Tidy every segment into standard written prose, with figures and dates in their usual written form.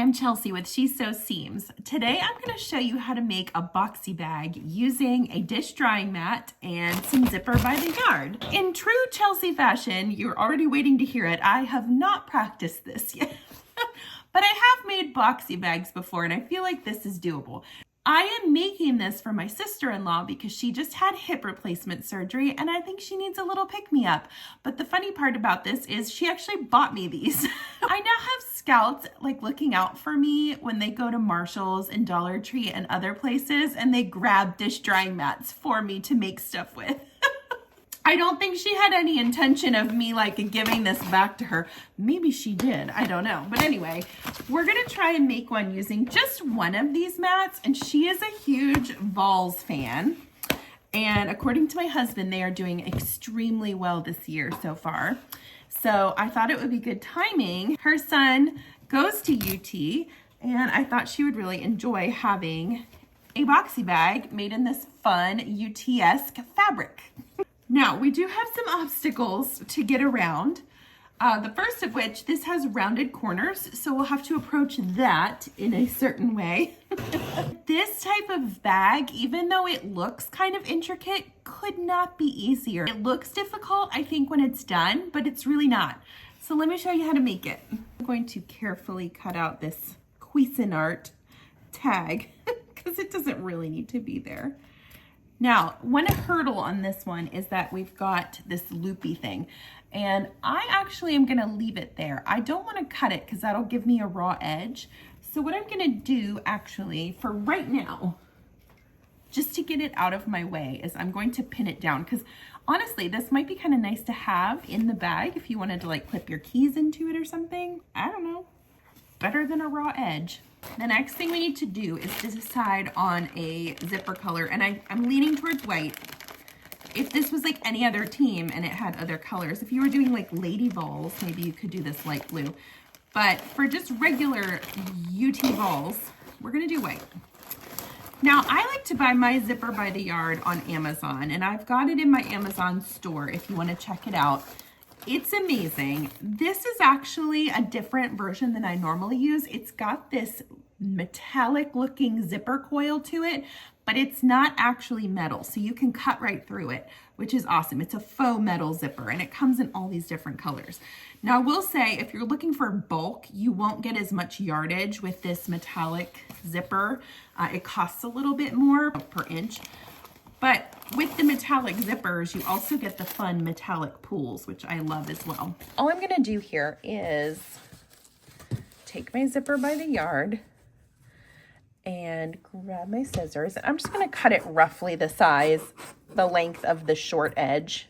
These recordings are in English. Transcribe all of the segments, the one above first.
I'm Chelsea with She Sews Seams. Today I'm going to show you how to make a boxy bag using a dish drying mat and some zipper by the yard. In true Chelsea fashion, you're already waiting to hear it. I have not practiced this yet, but I have made boxy bags before and I feel like this is doable. I am making this for my sister-in-law because she just had hip replacement surgery and I think she needs a little pick-me-up. But the funny part about this is she actually bought me these. I now have scouts like looking out for me when they go to Marshall's and Dollar Tree and other places and they grab dish drying mats for me to make stuff with. I don't think she had any intention of me like giving this back to her. Maybe she did, I don't know. But anyway, we're gonna try and make one using just one of these mats, and she is a huge Vols fan. And according to my husband, they are doing extremely well this year so far. So I thought it would be good timing. Her son goes to UT, and I thought she would really enjoy having a boxy bag made in this fun UT-esque fabric. Now, we do have some obstacles to get around. The first of which, this has rounded corners, so we'll have to approach that in a certain way. This type of bag, even though it looks kind of intricate, could not be easier. It looks difficult, I think, when it's done, but it's really not. So let me show you how to make it. I'm going to carefully cut out this Cuisinart tag because it doesn't really need to be there. Now, one hurdle on this one is that we've got this loopy thing, and I actually am gonna leave it there. I don't wanna cut it because that'll give me a raw edge. So what I'm gonna do actually for right now, just to get it out of my way, is I'm going to pin it down because honestly, this might be kind of nice to have in the bag if you wanted to like clip your keys into it or something. I don't know, better than a raw edge. The next thing we need to do is to decide on a zipper color, and I'm leaning towards white. If this was like any other team and it had other colors, if you were doing like Lady Vols, maybe you could do this light blue. But for just regular UT Vols, we're gonna do white. Now, I like to buy my zipper by the yard on Amazon, and I've got it in my Amazon store if you wanna check it out. It's amazing. This is actually a different version than I normally use. It's got this metallic looking zipper coil to it, but it's not actually metal, so you can cut right through it, which is awesome. It's a faux metal zipper, and it comes in all these different colors. Now, I will say, if you're looking for bulk, you won't get as much yardage with this metallic zipper. It costs a little bit more per inch. But with the metallic zippers, you also get the fun metallic pulls, which I love as well. All I'm gonna do here is take my zipper by the yard and grab my scissors. I'm just gonna cut it roughly the size, the length of the short edge.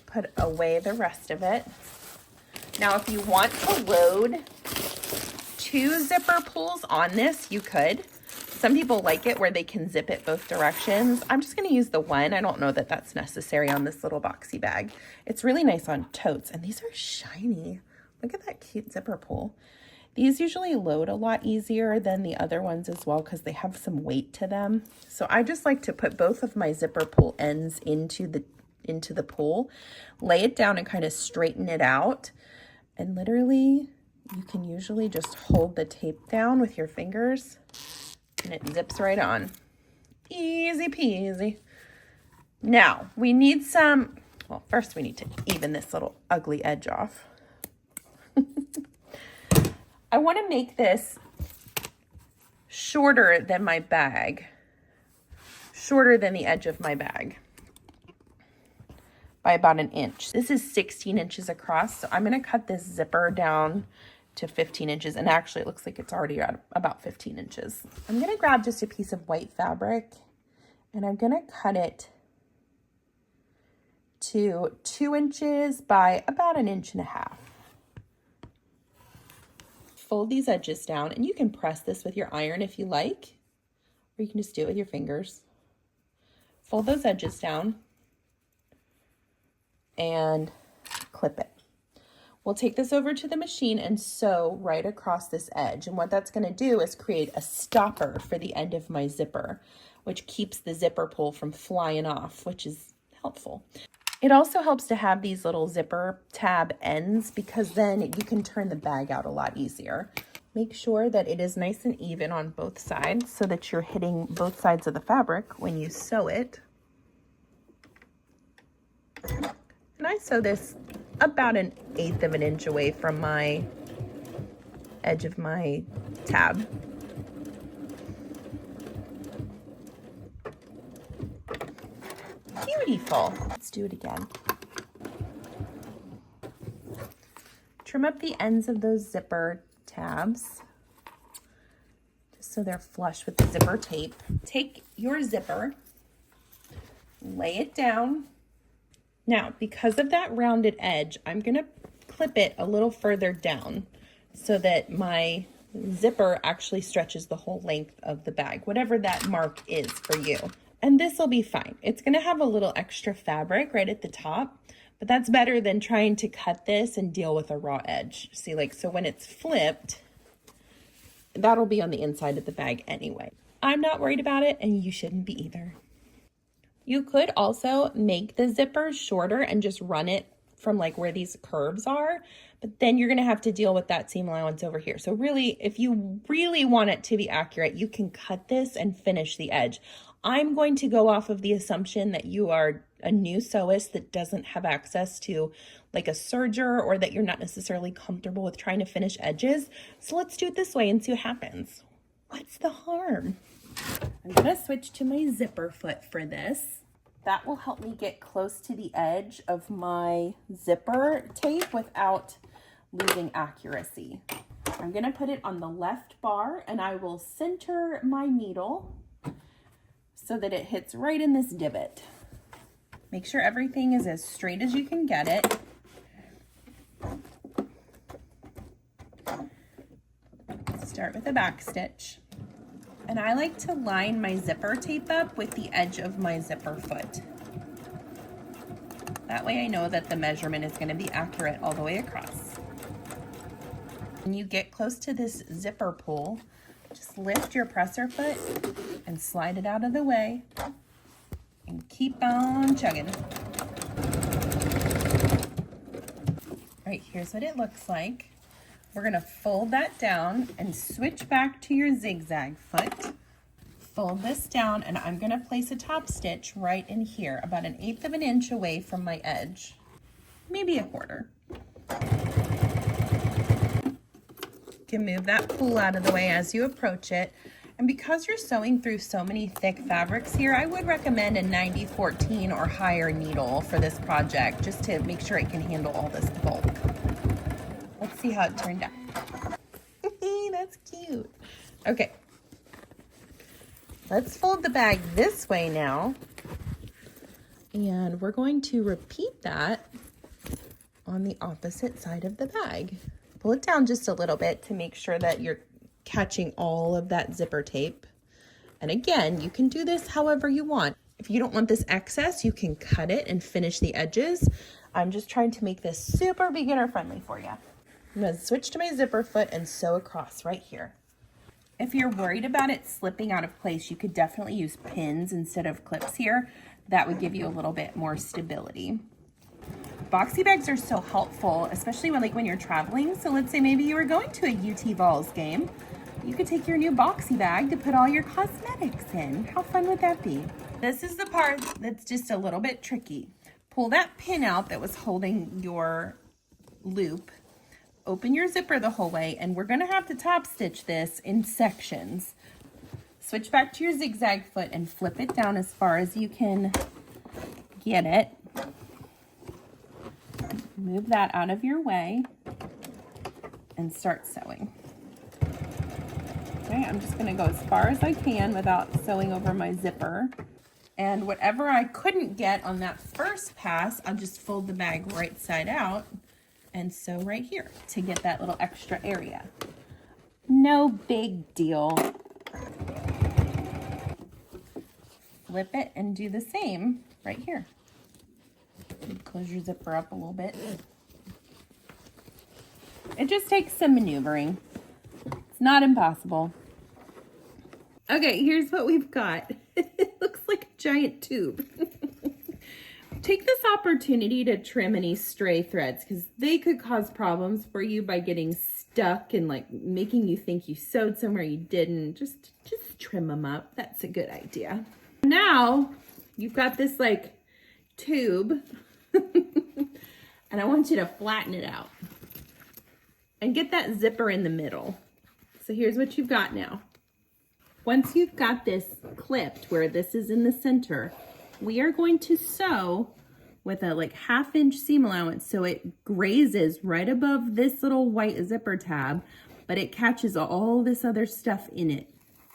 Put away the rest of it. Now, if you want to load 2 zipper pulls on this, you could. Some people like it where they can zip it both directions. I'm just gonna use the one. I don't know that that's necessary on this little boxy bag. It's really nice on totes, and these are shiny. Look at that cute zipper pull. These usually load a lot easier than the other ones as well because they have some weight to them. So I just like to put both of my zipper pull ends into the pull, lay it down and kind of straighten it out. And literally, you can usually just hold the tape down with your fingers and it zips right on. Easy peasy. Now, we need some, well, first we need to even this little ugly edge off. I want to make this shorter than my bag, shorter than the edge of my bag by about 1 inch. This is 16 inches across, so I'm going to cut this zipper down to 15 inches, and actually it looks like it's already at about 15 inches. I'm gonna grab just a piece of white fabric and I'm gonna cut it to 2 inches by about 1.5 inches. Fold these edges down, and you can press this with your iron if you like, or you can just do it with your fingers. Fold those edges down and clip it. We'll take this over to the machine and sew right across this edge. And what that's gonna do is create a stopper for the end of my zipper, which keeps the zipper pull from flying off, which is helpful. It also helps to have these little zipper tab ends because then you can turn the bag out a lot easier. Make sure that it is nice and even on both sides so that you're hitting both sides of the fabric when you sew it. And I sew this about 1/8 of an inch away from my edge of my tab. Beautiful. Let's do it again. Trim up the ends of those zipper tabs just so they're flush with the zipper tape. Take your zipper, lay it down. Now, because of that rounded edge, I'm going to clip it a little further down so that my zipper actually stretches the whole length of the bag, whatever that mark is for you. And this will be fine. It's going to have a little extra fabric right at the top, but that's better than trying to cut this and deal with a raw edge. See, like, so when it's flipped, that'll be on the inside of the bag anyway. I'm not worried about it, and you shouldn't be either. You could also make the zipper shorter and just run it from like where these curves are, but then you're gonna have to deal with that seam allowance over here. So really, if you really want it to be accurate, you can cut this and finish the edge. I'm going to go off of the assumption that you are a new sewist that doesn't have access to like a serger, or that you're not necessarily comfortable with trying to finish edges. So let's do it this way and see what happens. What's the harm? I'm gonna switch to my zipper foot for this. That will help me get close to the edge of my zipper tape without losing accuracy. I'm gonna put it on the left bar and I will center my needle so that it hits right in this divot. Make sure everything is as straight as you can get it. Start with a back stitch. And I like to line my zipper tape up with the edge of my zipper foot. That way I know that the measurement is going to be accurate all the way across. When you get close to this zipper pull, just lift your presser foot and slide it out of the way and keep on chugging. All right, here's what it looks like. We're gonna fold that down and switch back to your zigzag foot. Fold this down and I'm gonna place a top stitch right in here, about 1/8 of an inch away from my edge, maybe 1/4. You can move that pull out of the way as you approach it. And because you're sewing through so many thick fabrics here, I would recommend a 90-14 or higher needle for this project, just to make sure it can handle all this bulk. Let's see how it turned out. That's cute. Okay. Let's fold the bag this way now. And we're going to repeat that on the opposite side of the bag. Pull it down just a little bit to make sure that you're catching all of that zipper tape. And again, you can do this however you want. If you don't want this excess, you can cut it and finish the edges. I'm just trying to make this super beginner friendly for you. I'm going to switch to my zipper foot and sew across right here. If you're worried about it slipping out of place, you could definitely use pins instead of clips here. That would give you a little bit more stability. Boxy bags are so helpful, especially when you're traveling. So let's say maybe you were going to a UT Vols game. You could take your new boxy bag to put all your cosmetics in. How fun would that be? This is the part that's just a little bit tricky. Pull that pin out that was holding your loop. Open your zipper the whole way, and we're gonna have to top stitch this in sections. Switch back to your zigzag foot and flip it down as far as you can get it. Move that out of your way and start sewing. Okay, I'm just gonna go as far as I can without sewing over my zipper. And whatever I couldn't get on that first pass, I'll just fold the bag right side out and sew right here to get that little extra area. No big deal. Flip it and do the same right here. Close your zipper up a little bit. It just takes some maneuvering. It's not impossible. Okay, here's what we've got. It looks like a giant tube. Take this opportunity to trim any stray threads because they could cause problems for you by getting stuck and like making you think you sewed somewhere you didn't. Just trim them up. That's a good idea. Now you've got this like tube and I want you to flatten it out and get that zipper in the middle. So here's what you've got now. Once you've got this clipped where this is in the center, we are going to sew with a like 1/2 inch seam allowance so it grazes right above this little white zipper tab, but it catches all this other stuff in it.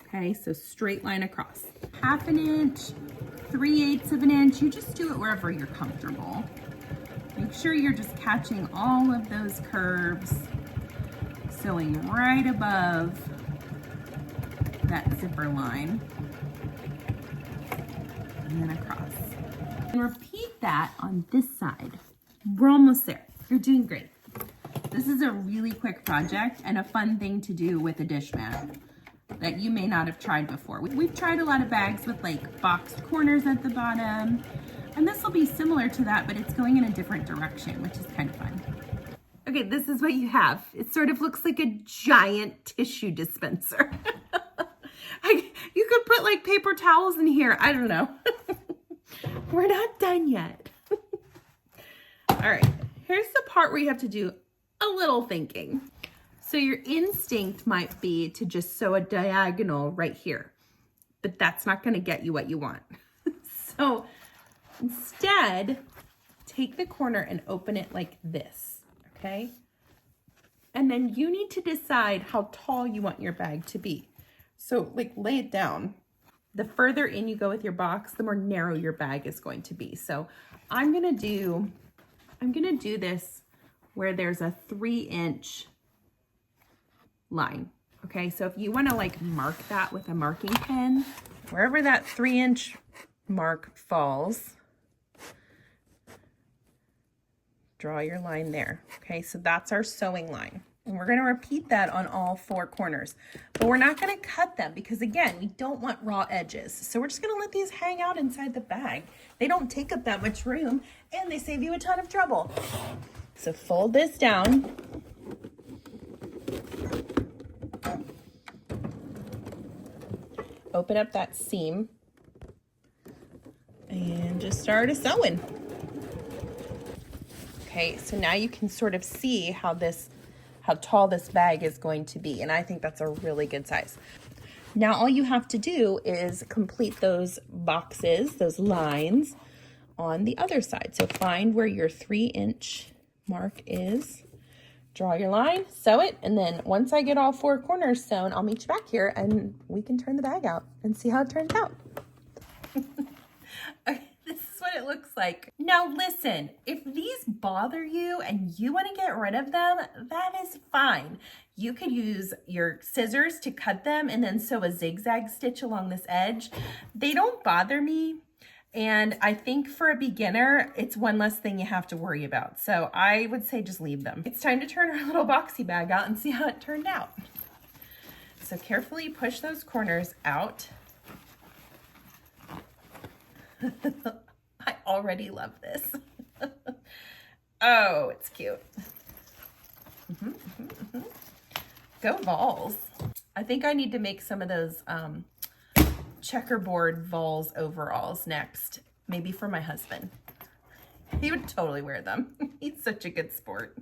Okay, so straight line across. 1/2 inch, 3/8 of an inch, you just do it wherever you're comfortable. Make sure you're just catching all of those curves, sewing right above that zipper line, and then across. And repeat that on this side. We're almost there. You're doing great. This is a really quick project and a fun thing to do with a dish mat that you may not have tried before. We've tried a lot of bags with like boxed corners at the bottom, and this will be similar to that, but it's going in a different direction, which is kind of fun. Okay, this is what you have. It sort of looks like a giant tissue dispenser. You could put like paper towels in here. I don't know. We're not done yet. All right, here's the part where you have to do a little thinking. So your instinct might be to just sew a diagonal right here, but that's not gonna get you what you want. So instead, take the corner and open it like this, okay? And then you need to decide how tall you want your bag to be. So like lay it down. The further in you go with your box, the more narrow your bag is going to be. So I'm gonna do this where there's a 3-inch line. Okay, so if you wanna like mark that with a marking pen, wherever that 3-inch mark falls, draw your line there. Okay, so that's our sewing line. And we're gonna repeat that on all 4 corners, but we're not gonna cut them because again, we don't want raw edges. So we're just gonna let these hang out inside the bag. They don't take up that much room and they save you a ton of trouble. So fold this down. Open up that seam and just start sewing. Okay, so now you can sort of see how tall this bag is going to be. And I think that's a really good size. Now all you have to do is complete those boxes, those lines on the other side. So find where your 3-inch mark is, draw your line, sew it, and then once I get all 4 corners sewn, I'll meet you back here and we can turn the bag out and see how it turns out. Okay, this is what it looks like. Now listen, if these bother you and you want to get rid of them, that is fine. You could use your scissors to cut them and then sew a zigzag stitch along this edge. They don't bother me. And I think for a beginner, it's one less thing you have to worry about. So I would say just leave them. It's time to turn our little boxy bag out and see how it turned out. So carefully push those corners out. I already love this. Oh, it's cute. Go Vols. I think I need to make some of those checkerboard Vols overalls next, maybe for my husband. He would totally wear them. He's such a good sport.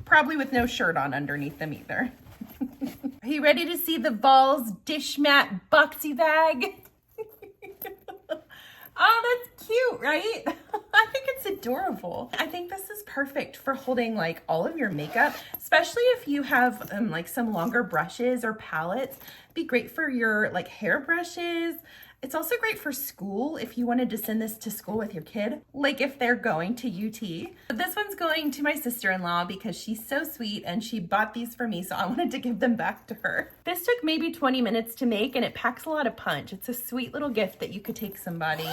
Probably with no shirt on underneath them either. Are you ready to see the Vols dish mat boxy bag? Oh, that's cute, right? I think it's adorable. I think this is perfect for holding like all of your makeup, especially if you have like some longer brushes or palettes. Be great for your like hair brushes. It's also great for school if you wanted to send this to school with your kid, like if they're going to UT. This one's going to my sister-in-law because she's so sweet and she bought these for me, so I wanted to give them back to her. This took maybe 20 minutes to make and it packs a lot of punch. It's a sweet little gift that you could take somebody.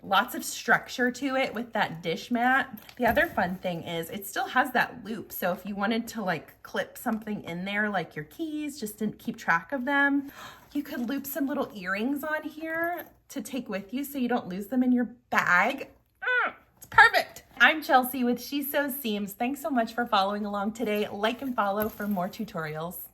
Lots of structure to it with that dish mat. The other fun thing is it still has that loop. So if you wanted to like clip something in there, like your keys, just to keep track of them, you could loop some little earrings on here to take with you so you don't lose them in your bag. I'm Chelsea with She Sews Seams. Thanks so much for following along today. Like and follow for more tutorials.